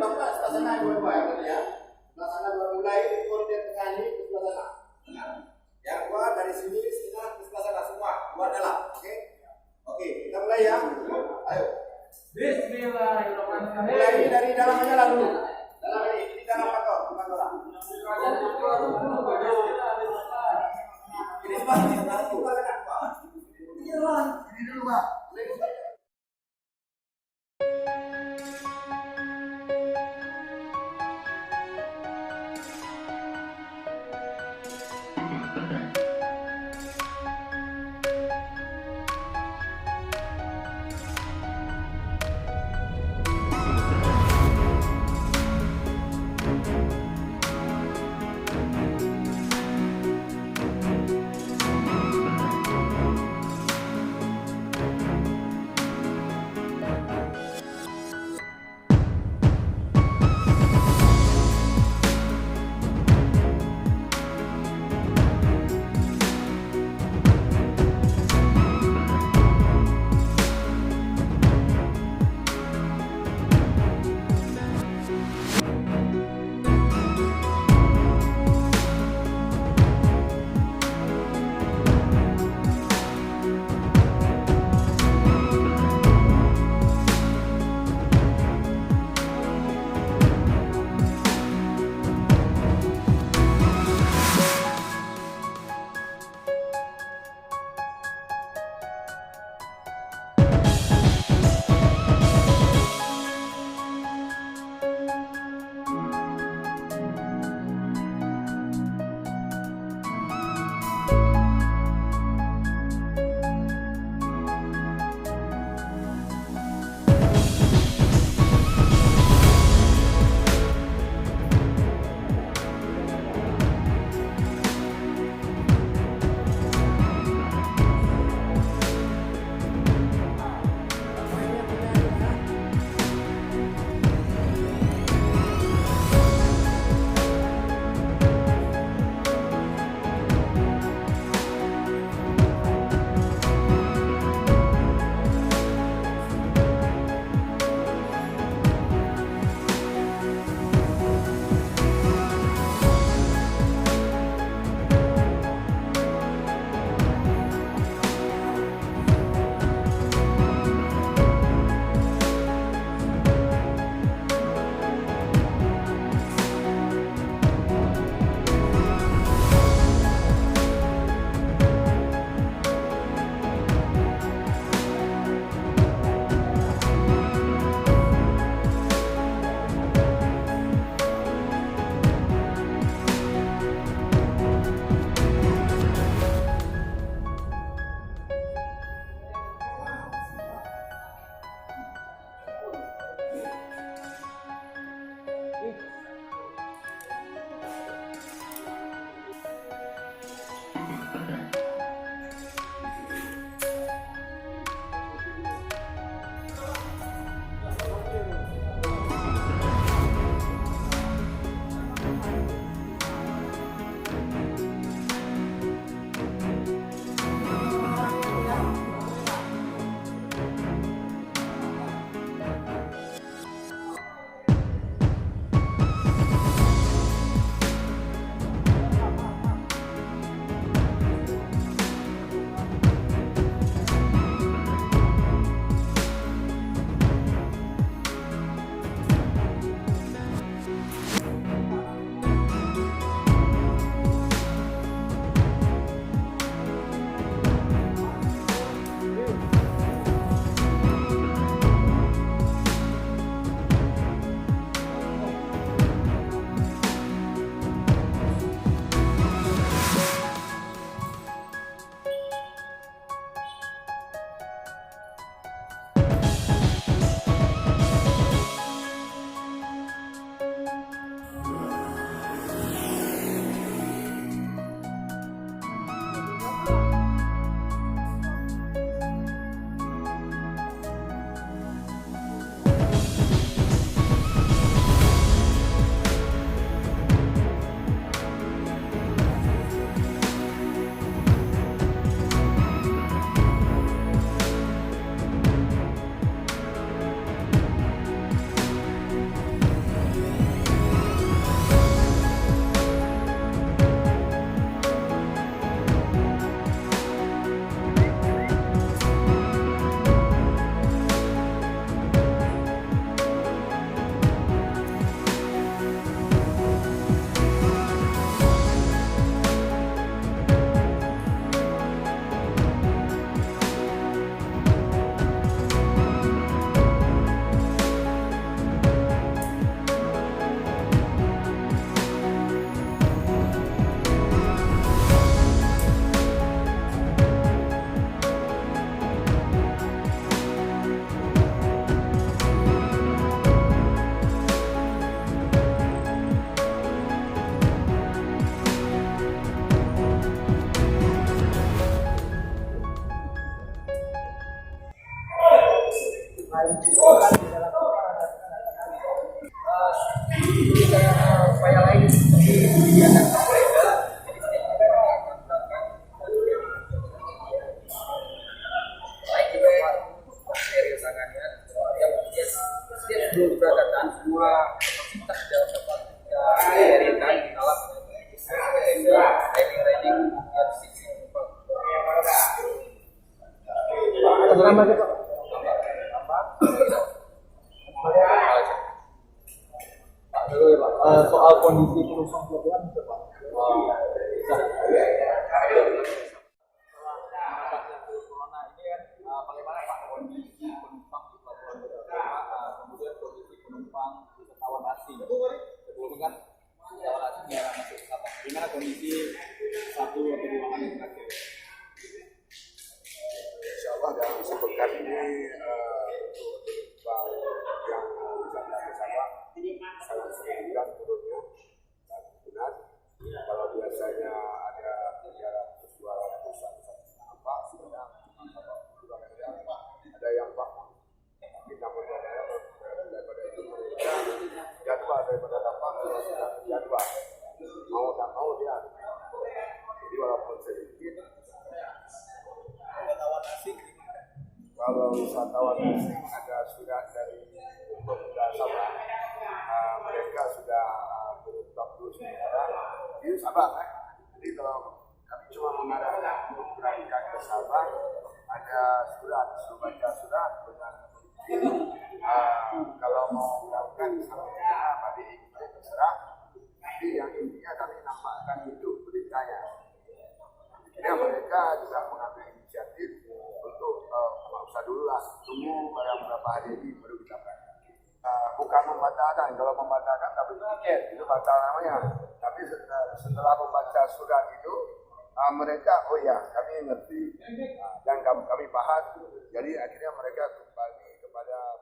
Bapak sebelah sana dua-dua ya. Sebelah sana baru mulai koordinat ke kami ke sebelah sana. Yang keluar dari sini ke sebelah sana semua keluar dalam. Oke, kita mulai ya. Ayo. Bismillahirrahmanirrahim. Mulai dari dalam aja lalu. Dalam ini dalam kantor, kantoran. Ini pasti bukan apa. Ini dulu Pak. semua fasilitas dalam dapat diberikan di dalam training yang sisi soal kondisi perusahaan pelabuhan corona ini kan bagaimana Pak kondisi penumpang di pelabuhan terutama kemudian kondisi penumpang wisatawan asing sebelumnya kan wisatawan asing jarang masuk ke Sabang. Gimana kondisi 1 atau 2 hari terakhir? Insya Allah dalam sepekan ini untuk penumpang yang wisata ke Sabang sangat signifikan turunnya dan benar. Kalau biasanya ada 300-200 apa sekarang ada yang bangun. Tapi namun daripada itu mereka jadwal daripada dapat sudah jadwal mau tak mau dia. Jadi walaupun sedikit. Kalau wisatawan asing ada surat dari Sabang, mereka sudah berutang dulu sementara di Sabang. Jadi kalau kami cuma mengarahkan untuk berangkat ke Sabang, ada surat, suruh baca surat dengan kalau mau berangkat sampai ke sana balik terserah. Tapi yang intinya kami nampakkan itu beritanya. Jadi mereka juga mengambil inisiatif untuk nggak usah dulu lah, tunggu beberapa hari ini baru kita berangkat. Bukan membatalkan, kalau membatalkan nggak beli tiket, itu batal namanya. Tapi setelah membaca surat itu, mereka, oh ya kami ngerti dan kami paham, jadi akhirnya mereka kembali kepada